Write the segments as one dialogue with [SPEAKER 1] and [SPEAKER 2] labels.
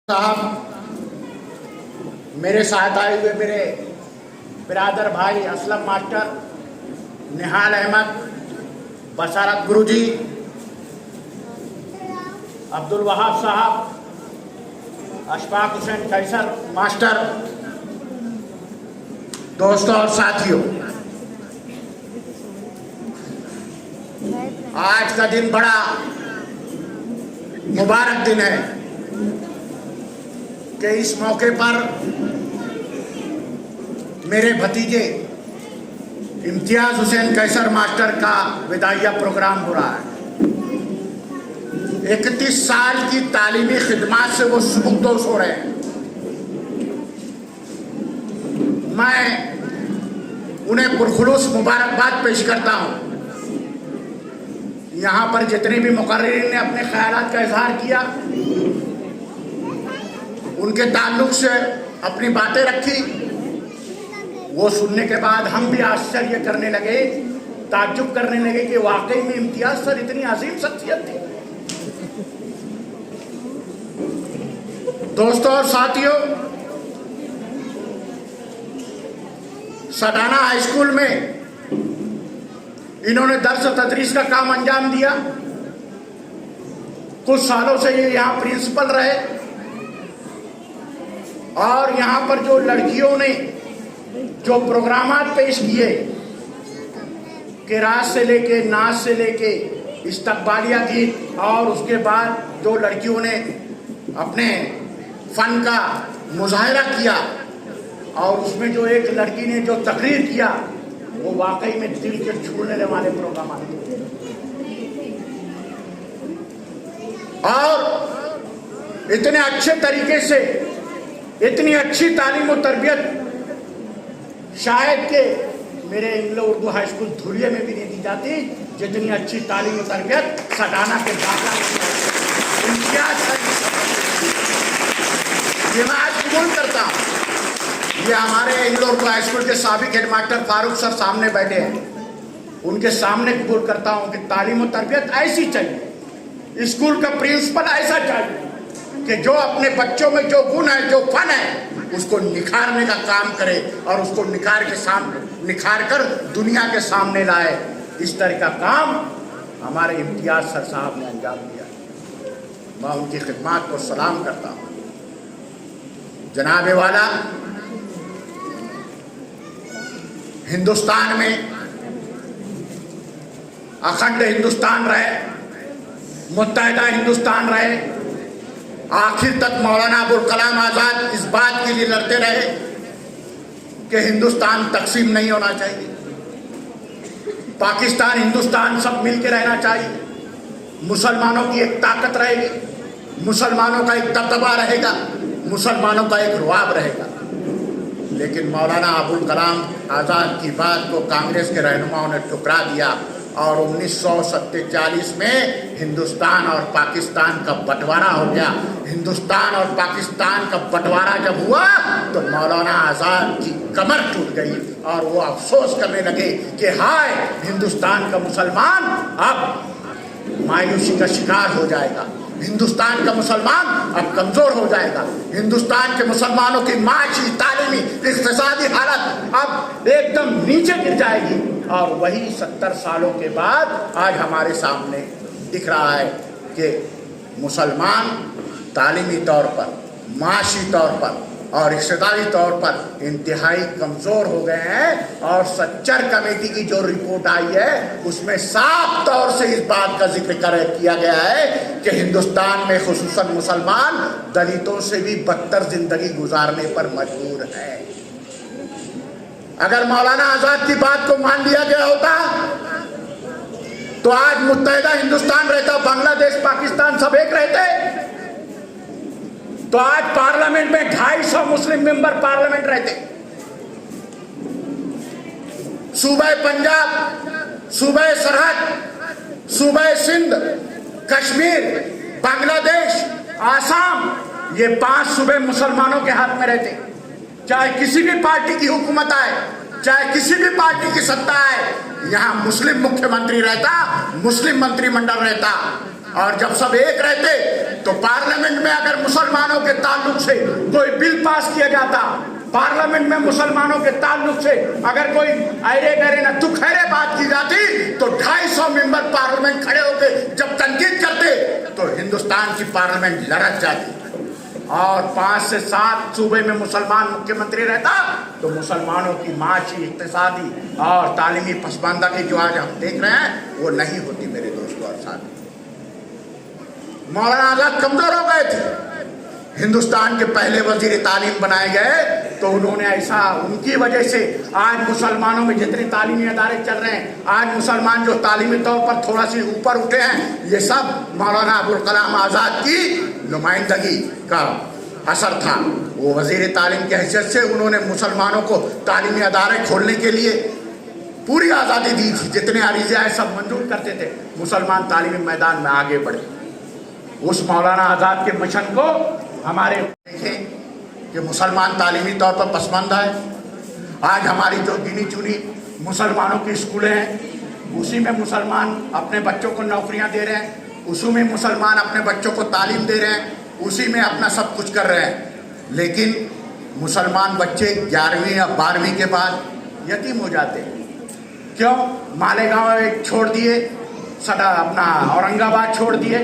[SPEAKER 1] साहब, मेरे साथ आए हुए मेरे बिरादर भाई असलम मास्टर, निहाल अहमद, बशारत गुरुजी, अब्दुल वहाब साहब, अशफाक हुसैन कैसर मास्टर, दोस्तों और साथियों, आज का दिन बड़ा मुबारक दिन है कि इस मौके पर मेरे भतीजे इम्तियाज हुसैन कैसर मास्टर का विदाइया प्रोग्राम हो रहा है। 31 साल की तालीमी खिदमत से वो सुबुकदोश हो रहे हैं। मैं उन्हें पुरखुलूस मुबारकबाद पेश करता हूँ। यहाँ पर जितने भी मुकर्रिरीन ने अपने ख्यालात का इजहार किया, उनके ताल्लुक से अपनी बातें रखी, वो सुनने के बाद हम भी आश्चर्य करने लगे, ताज्जुब करने लगे कि वाकई में इम्तियाज सर इतनी अजीम शख्सियत थी। दोस्तों और साथियों, सटाना हाई स्कूल में इन्होंने दर्स तदरीस का काम अंजाम दिया। कुछ सालों से ये यहाँ प्रिंसिपल रहे और यहाँ पर जो लड़कियों ने जो प्रोग्रामात पेश किए, किरात से लेके नाच से लेके इस्तकबालिया गीत, और उसके बाद जो लड़कियों ने अपने फन का मुजाहिरा किया और उसमें जो एक लड़की ने जो तकरीर किया, वो वाकई में दिल के छूने वाले प्रोग्राम थे। और इतने अच्छे तरीके से, इतनी अच्छी तालीम और तरबियत शायद के मेरे इंग्लो उर्दू हाई स्कूल धुलिया में भी नहीं दी जाती, जितनी अच्छी तालीम और तरबियत सटाना के दाखिला इम्तियाज है। ये मैं आज कबूल करता हूँ। ये हमारे इंग्लो उर्दू हाई स्कूल के साबिक हेडमास्टर फारूक सर सामने बैठे हैं, उनके सामने कबूल करता हूँ कि तालीम और तरबियत ऐसी चाहिए, स्कूल का प्रिंसिपल ऐसा चाहिए कि जो अपने बच्चों में जो गुण है, जो फन है, उसको निखारने का काम करे और उसको निखार कर दुनिया के सामने लाए। इस तरह का काम हमारे इम्तियाज सर साहब ने अंजाम दिया। मैं उनकी खिदमत को सलाम करता हूँ। जनाबे वाला, हिंदुस्तान में अखंड हिंदुस्तान रहे, मुत्तहिदा हिंदुस्तान रहे, आखिर तक मौलाना अबुल कलाम आज़ाद इस बात के लिए लड़ते रहे कि हिंदुस्तान तकसीम नहीं होना चाहिए, पाकिस्तान हिंदुस्तान सब मिलकर रहना चाहिए, मुसलमानों की एक ताकत रहेगी, मुसलमानों का एक दबदबा रहेगा, मुसलमानों का एक रुआब रहेगा। लेकिन मौलाना अबुल कलाम आज़ाद की बात को कांग्रेस के रहनुमाओं ने ठुकरा दिया और 1947 में हिंदुस्तान और पाकिस्तान का बंटवारा हो गया। हिंदुस्तान और पाकिस्तान का बंटवारा जब हुआ तो मौलाना आज़ाद की कमर टूट गई और वो अफसोस करने लगे कि हाय, हिंदुस्तान का मुसलमान अब मायूसी का शिकार हो जाएगा, हिंदुस्तान का मुसलमान अब कमजोर हो जाएगा, हिंदुस्तान के मुसलमानों की माशी, तालीमी, इक़्तिसादी हालत अब एकदम नीचे गिर जाएगी। और वही 70 सालों के बाद आज हमारे सामने दिख रहा है कि मुसलमान तालीमी तौर पर, माशी तौर पर और इक़्तिसादी तौर पर इंतहाई कमज़ोर हो गए हैं। और सच्चर कमेटी की जो रिपोर्ट आई है, उसमें साफ तौर से इस बात का जिक्र किया गया है कि हिंदुस्तान में खुसूसन मुसलमान दलितों से भी बदतर जिंदगी गुजारने पर मजबूर है। अगर मौलाना आज़ाद की बात को मान लिया गया होता तो आज मुत्तहिदा हिंदुस्तान रहता, बांग्लादेश, पाकिस्तान सब एक रहते, तो आज पार्लियामेंट में 250 मुस्लिम मेंबर पार्लियामेंट रहते। सूबे पंजाब, सूबे सरहद, सूबे सिंध, कश्मीर, बांग्लादेश, आसाम, ये 5 सूबे मुसलमानों के हाथ में रहते। चाहे किसी भी पार्टी की हुकूमत आए, चाहे किसी भी पार्टी की सत्ता आए, यहाँ मुस्लिम मुख्यमंत्री रहता, मुस्लिम मंत्रिमंडल रहता। और जब सब एक रहते तो पार्लियामेंट में अगर मुसलमानों के ताल्लुक से कोई बिल पास किया जाता, पार्लियामेंट में मुसलमानों के ताल्लुक से अगर कोई अरे गरे न तू खैरे बात की जाती तो 250 मेंबर पार्लियामेंट खड़े होकर जब तनकीद करते तो हिंदुस्तान की पार्लियामेंट लड़क जाती। और 5 से 7 सूबे में मुसलमान मुख्यमंत्री रहता तो मुसलमानों की माशी, इक्तिसादी और तालीमी पसमानदा की जो आज हम देख रहे हैं वो नहीं होती मेरे दोस्तों और साथियों। मौलाना आजाद कमजोर हो गए थे, हिंदुस्तान के पहले वजीर तालीम बनाए गए तो उन्होंने ऐसा, उनकी वजह से आज मुसलमानों में जितने तालीमी अदारे चल रहे हैं, आज मुसलमान जो तालीमी तौर पर थोड़ा सी ऊपर उठे हैं, ये सब मौलाना अबुल कलाम आज़ाद की नुमाइंदगी का असर था। वो वजीर तालीम की हैसियत से उन्होंने मुसलमानों को तालीमी अदारे खोलने के लिए पूरी आज़ादी दी थी, जितने अरीज़े आए सब मंजूर करते थे, मुसलमान तालीमी मैदान में आगे बढ़े। उस मौलाना आज़ाद के मिशन को हमारे देखें कि मुसलमान तालीमी तौर पर पसमानदा है। आज हमारी जो गिनी चुनी मुसलमानों की स्कूलें हैं उसी में मुसलमान अपने बच्चों को नौकरियां दे रहे हैं, उसी में मुसलमान अपने बच्चों को तालीम दे रहे हैं, उसी में अपना सब कुछ कर रहे हैं। लेकिन मुसलमान बच्चे 11वीं या 12वीं के बाद यतीम हो जाते हैं। क्यों? मालेगांव छोड़ दिए, सदा अपना औरंगाबाद छोड़ दिए,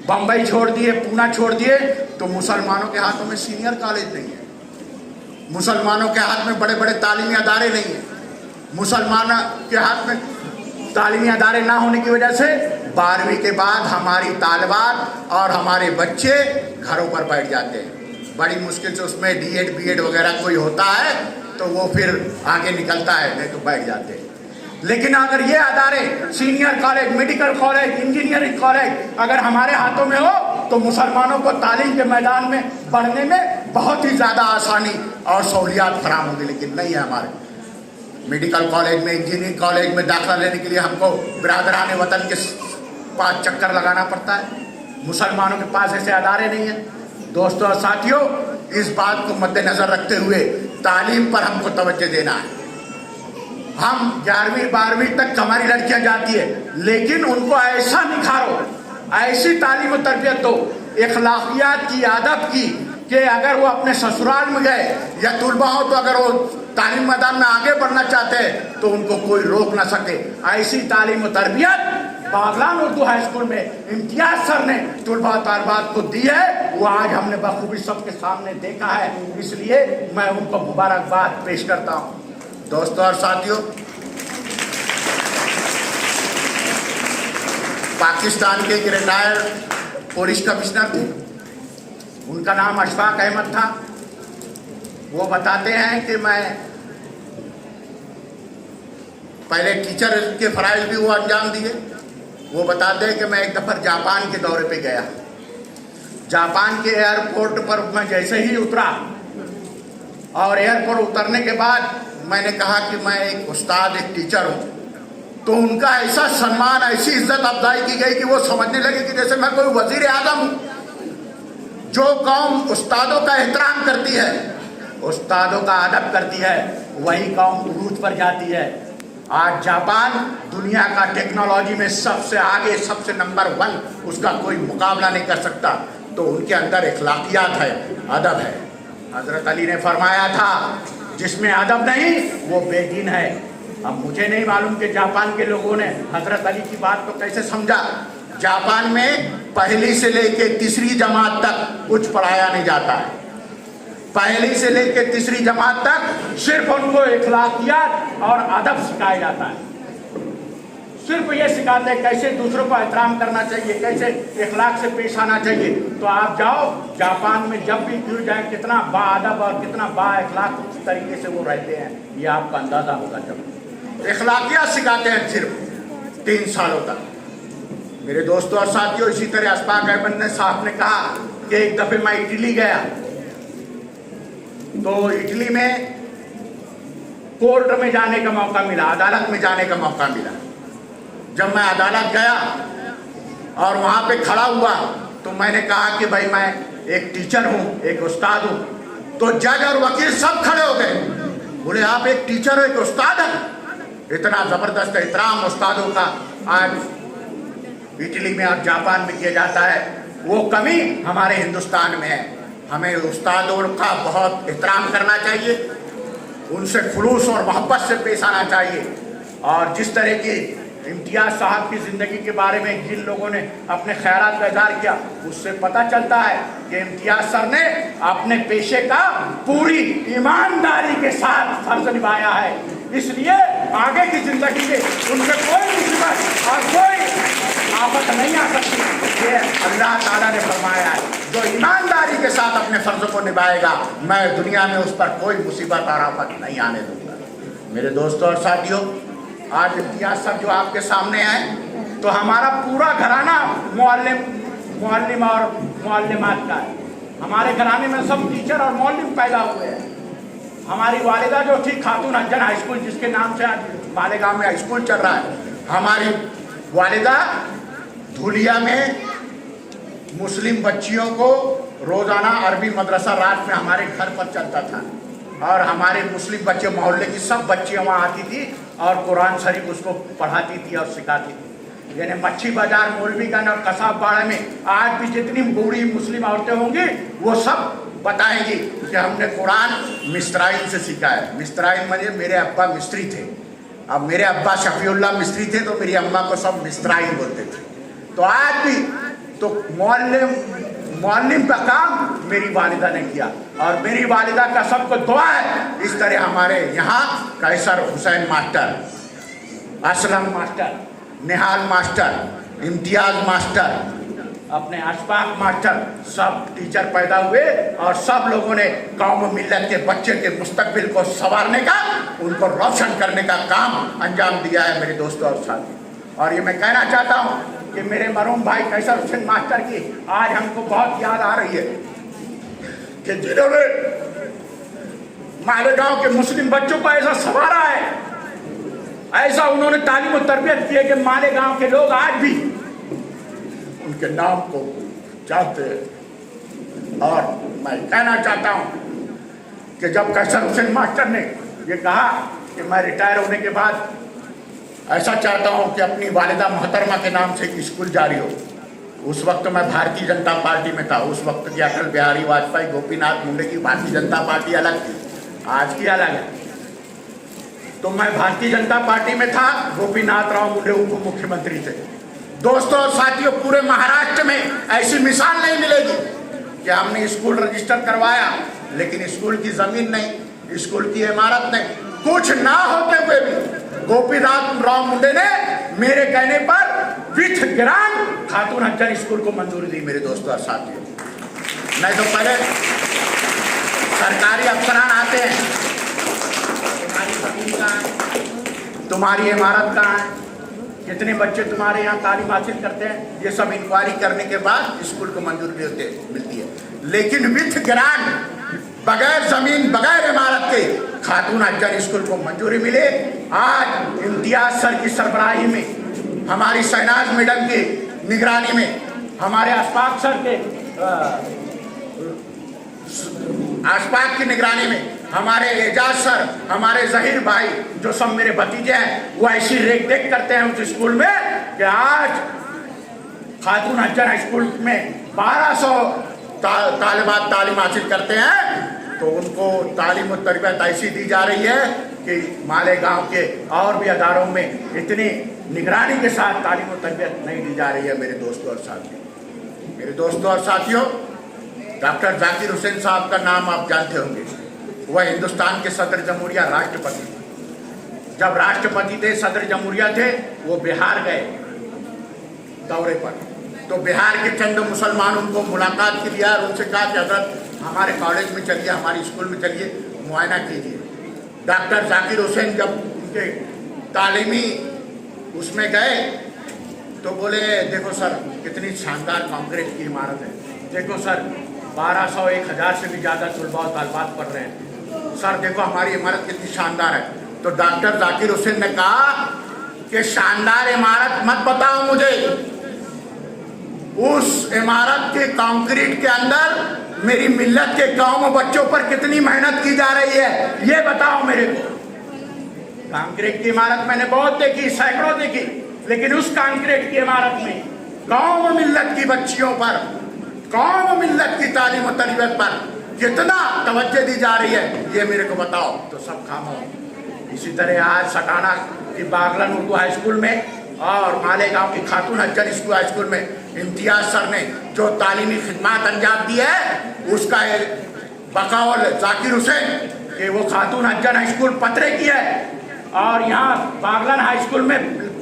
[SPEAKER 1] बम्बई छोड़ दिए, पूना छोड़ दिए, तो मुसलमानों के हाथों में सीनियर कॉलेज नहीं है, मुसलमानों के हाथ में बड़े बड़े तालीमी अदारे नहीं है। मुसलमानों के हाथ में तालीमी अदारे ना होने की वजह से 12वीं के बाद हमारी तालिबात और हमारे बच्चे घरों पर बैठ जाते हैं। बड़ी मुश्किल से उसमें D.Ed B.Ed वगैरह कोई होता है तो वो फिर आगे निकलता है, नहीं तो बैठ जाते हैं। लेकिन अगर ये अदारे senior college, medical college, engineering college अगर हमारे हाथों में हो तो मुसलमानों को तालीम के मैदान में बढ़ने में बहुत ही ज़्यादा आसानी और सहूलियात फराम होगी। लेकिन नहीं है हमारे मेडिकल कॉलेज में, इंजीनियरिंग कॉलेज में दाखिला लेने के लिए हमको बिरादरान वतन के पास चक्कर लगाना पड़ता है। मुसलमानों के पास ऐसे अदारे नहीं हैं। दोस्तों और साथियों, इस बात को मद्देनज़र रखते हुए तालीम पर हमको तवज्जो देना है। हम 11वीं 12वीं तक हमारी लड़कियां जाती है, लेकिन उनको ऐसा निखारो, ऐसी तालीम और तरबियत दो, इखलाकियात की, आदब की, कि अगर वो अपने ससुराल में गए या तुलबा हो तो अगर वो तालीम मैदान में आगे बढ़ना चाहते हैं तो उनको कोई रोक ना सके। ऐसी तालीम और तरबियत बागलान उर्दू हाई स्कूल में इम्तियाज सर ने तुलबा तालबात को दी है, वो आज हमने बखूबी सबके सामने देखा है, इसलिए मैं उनको मुबारकबाद पेश करता हूँ। दोस्तों और साथियों, पाकिस्तान के एक रिटायर्ड पुलिस कमिश्नर थे, उनका नाम अशफाक अहमद था। वो बताते हैं कि मैं पहले टीचर के फराइज भी वो अंजाम दिए। वो बताते हैं कि मैं एक दफ़ा जापान के दौरे पे गया। जापान के एयरपोर्ट पर मैं जैसे ही उतरा और एयरपोर्ट उतरने के बाद मैंने कहा कि मैं एक उस्ताद, एक टीचर हूँ, तो उनका ऐसा सम्मान, ऐसी इज्जत अफजाई की गई कि वो समझने लगे कि जैसे मैं कोई वजीर आज़म हूँ। जो कौम उस्तादों का एहतराम करती है, उस्तादों का अदब करती है, वही कौम उरूज पर जाती है। आज जापान दुनिया का टेक्नोलॉजी में सबसे आगे, सबसे नंबर 1, उसका कोई मुकाबला नहीं कर सकता। तो उनके अंदर इखलाकियात है, अदब है। हज़रत अली ने फरमाया था, जिसमें अदब नहीं वो बेदीन है। अब मुझे नहीं मालूम कि जापान के लोगों ने हज़रत अली की बात को कैसे समझा। जापान में पहली से लेके तीसरी जमात तक कुछ पढ़ाया नहीं जाता है। पहली से लेके तीसरी जमात तक सिर्फ उनको इखलाकियात और अदब सिखाया जाता है। सिर्फ ये सिखाते हैं कैसे दूसरों को एहतराम करना चाहिए, कैसे इखलाक से पेश आना चाहिए। तो आप जाओ जापान में, जब भी क्यों जाए, कितना बाअदब और कितना बाइखलाक तरीके से वो रहते हैं, ये आपका अंदाज़ा होगा। जब इखलाकियात सिखाते हैं सिर्फ 3 सालों तक। मेरे दोस्तों और साथियों, इसी तरह अशफाक अहमद ने साहब ने कहा कि एक दफ़े मैं इटली गया, तो इटली में कोर्ट में जाने का मौका मिला, अदालत में जाने का मौका मिला। जब मैं अदालत गया और वहाँ पे खड़ा हुआ तो मैंने कहा कि भाई मैं एक टीचर हूँ, एक उस्ताद हूँ। तो जज और वकील सब खड़े हो गए, बोले आप एक टीचर हो, एक उस्ताद हैं। इतना ज़बरदस्त एहतराम उस्तादों का आज इटली में और जापान में किया जाता है, वो कमी हमारे हिंदुस्तान में है। हमें उस्तादों का बहुत एहतराम करना चाहिए, उनसे खुलूस और मोहब्बत से पेश आना चाहिए। और जिस तरह की इम्तियाज़ साहब की ज़िंदगी के बारे में जिन लोगों ने अपने ख्यालात का इज़हार किया, उससे पता चलता है कि इम्तियाज़ सर ने अपने पेशे का पूरी ईमानदारी के साथ फर्ज निभाया है। इसलिए आगे की ज़िंदगी में उनसे कोई मुसीबत और कोई आफत नहीं आ सकती। ये अल्लाह ताला ने फरमाया है, जो ईमानदारी के साथ अपने फ़र्ज़ को निभाएगा, मैं दुनिया में उस पर कोई मुसीबत और आफत नहीं आने दूँगा। मेरे दोस्तों और साथियों, आज इम्तियाज़ सर जो आपके सामने है, तो हमारा पूरा घराना मुअल्लिम और मुअल्लिमात का है। हमारे घराने में सब टीचर और मुअल्लिम पैदा हुए हैं। हमारी वालिदा जो थी खातून अंजन हाई स्कूल, जिसके नाम से आज मालेगांव में हाई स्कूल चल रहा है, हमारी वालिदा धुलिया में मुस्लिम बच्चियों को रोज़ाना अरबी मदरसा रात में हमारे घर पर चलता था, और हमारे मुस्लिम बच्चे, मोहल्ले की सब बच्चियाँ वहाँ आती थी और कुरान शरीफ उसको पढ़ाती थी और सिखाती थी। यानी मच्छी बाजार, मौलवीगंज और कसाब बाड़ा में आज भी जितनी बूढ़ी मुस्लिम औरतें होंगी, वो सब बताएंगी कि हमने कुरान मिस्राइल से सीखा है। मिस्राइल मतलब मेरे अब्बा मिस्त्री थे, अब मेरे अब्बा शफीउल्लाह मिस्त्री थे, तो मेरी अम्मा को सब मिस्राइल बोलते थे। तो आज भी तो मुअल्लिम का काम मेरी वालिदा ने किया, और मेरी वालिदा का सबको दुआ है। इस तरह हमारे यहाँ कैसर हुसैन मास्टर, असलम मास्टर, निहाल मास्टर, इम्तियाज़ मास्टर, अपने अशफाक मास्टर, सब टीचर पैदा हुए, और सब लोगों ने कौम मिल्लत के बच्चे के मुस्तकबिल को संवारने का, उनको रोशन करने का काम अंजाम दिया है मेरे दोस्तों और साथियों। और ये मैं कहना चाहता हूँ कि मेरे मरहूम भाई कैसर हुसैन मास्टर की आज हमको बहुत याद आ रही है, कि जिन्होंने मालेगांव के मुस्लिम बच्चों को ऐसा संवारा है, ऐसा उन्होंने तालीम और तरबियत की है कि मालेगांव के लोग आज भी उनके नाम को जानते हैं। और मैं कहना चाहता हूँ कि जब कैसर हुसैन मास्टर ने ये कहा कि मैं रिटायर होने के बाद ऐसा चाहता हूँ कि अपनी वालिदा मोहतरमा के नाम से एक स्कूल जारी हो, उस वक्त मैं भारतीय जनता पार्टी में था। उस वक्त की अटल बिहारी वाजपेयी, गोपीनाथ मुंडे की भारतीय जनता पार्टी अलग थी, आज की अलग है। तो मैं भारतीय जनता पार्टी में था, गोपीनाथ राव मुंडे उप मुख्यमंत्री थे। दोस्तों और साथियों, पूरे महाराष्ट्र में ऐसी मिसाल नहीं मिलेगी कि हमने स्कूल रजिस्टर करवाया, लेकिन स्कूल की जमीन नहीं, स्कूल की इमारत नहीं, कुछ ना होते हुए भी गोपीनाथ राव मुंडे ने मेरे कहने पर with grant Khatoon Anjan school को मंजूरी दी। मेरे दोस्तों और साथियों, नहीं तो पहले सरकारी अफसरान आते हैं, तुम्हारी जमीन कहाँ है, तुम्हारी इमारत कहाँ है, कितने बच्चे तुम्हारे यहाँ तालीम हासिल करते हैं, ये सब इंक्वायरी करने के बाद स्कूल को मंजूरी मिलती है। लेकिन विथ ग्रांट, बगैर जमीन, बगैर इमारत के खातून अंजन स्कूल को मंजूरी मिले। आज इम्तियाज़ सर की सरबराही में, हमारी शहनाज मैडम की निगरानी में, हमारे अशफाक सर के अशफाक की निगरानी में, हमारे एजाज सर, हमारे जहीर भाई, जो सब मेरे भतीजे हैं, वो ऐसी रेख देख करते हैं उस स्कूल में कि आज खातून अंजन स्कूल में 1200 तालिबात तालीम हासिल करते हैं। तो उनको तालीम और तरबियत ऐसी दी जा रही है कि मालेगांव के और भी अदारों में इतनी निगरानी के साथ तालीम और तरबियत नहीं दी जा रही है। मेरे दोस्तों और साथियों, मेरे दोस्तों और साथियों, डॉक्टर जाकिर हुसैन साहब का नाम आप जानते होंगे। वह हिंदुस्तान के सदर जमहूरिया राष्ट्रपति थे। जब राष्ट्रपति थे, सदर जमहूरिया थे, वो बिहार गए दौरे पर। तो बिहार के चंद मुसलमान उनको मुलाकात के लिए और उनसे कहा कि हजरत हमारे कॉलेज में चलिए, हमारे स्कूल में चलिए, मुआयना कीजिए। डॉक्टर जाकिर हुसैन जब उनके तालीमी उसमें गए तो बोले, देखो सर कितनी शानदार कंक्रीट की इमारत है, देखो सर 1200 1000 से भी ज़्यादा तलबा और तालिबात पढ़ रहे हैं, सर देखो हमारी इमारत कितनी शानदार है। तो डॉक्टर जाकिर हुसैन ने कहा कि शानदार इमारत मत बताओ मुझे, उस इमारत के कंक्रीट के अंदर मेरी मिल्लत के गाँव बच्चों पर कितनी मेहनत की जा रही है, ये बताओ मेरे को। कंक्रीट की इमारत मैंने बहुत देखी, सैकड़ों देखी, लेकिन उस कंक्रीट की इमारत में कौम मिल्लत की बच्चियों पर, कौम मिल्लत की तालीम और तरबियत पर कितना तवज्जो दी जा रही है, ये मेरे को बताओ। तो सब खामोश। इसी तरह आज सटाना की बागलन उर्दू हाई स्कूल में और मालेगांव की खातून अज्जर स्कूल हाई स्कूल में इम्तियाज सर ने जो तालीमी खिदमत अंजाम दी है, उसका बकौल जाकिर हुसैन कि वो खातून अज्जर हाई स्कूल पतरे की है और यहाँ बागलन हाई स्कूल में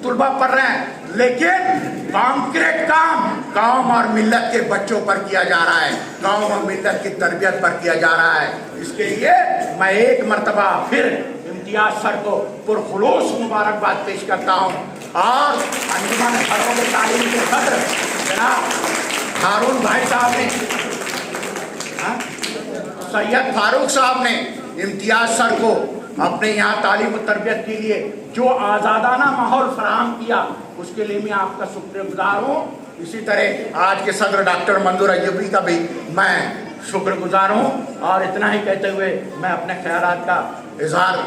[SPEAKER 1] तुलबा पढ़ रहे हैं, लेकिन कॉन्क्रीट काम कौम और मिल्लत के बच्चों पर किया जा रहा है, कौम और मिल्लत की तरबियत पर किया जा रहा है। इसके लिए मैं एक मरतबा फिर इम्तियाज सर को पुरखुलूस मुबारकबाद पेश करता हूँ। और अंजुमन फरोग तालीम के सदर जनाब हारून भाई साहब ने, सैयद फारूक साहब ने इम्तियाज सर को अपने यहाँ तालीम और तरबियत के लिए जो आज़ादाना माहौल फराहम किया, उसके लिए मैं आपका शुक्रगुजार हूँ। इसी तरह आज के सदर डॉक्टर मंजूर अय्यूबी का भी मैं शुक्रगुजार हूँ। और इतना ही कहते हुए मैं अपने ख्यालात का इजहार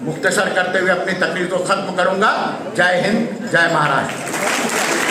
[SPEAKER 1] मुख्तसर करते हुए अपनी तकरीर को ख़त्म करूँगा। जय हिंद, जय महाराष्ट्र।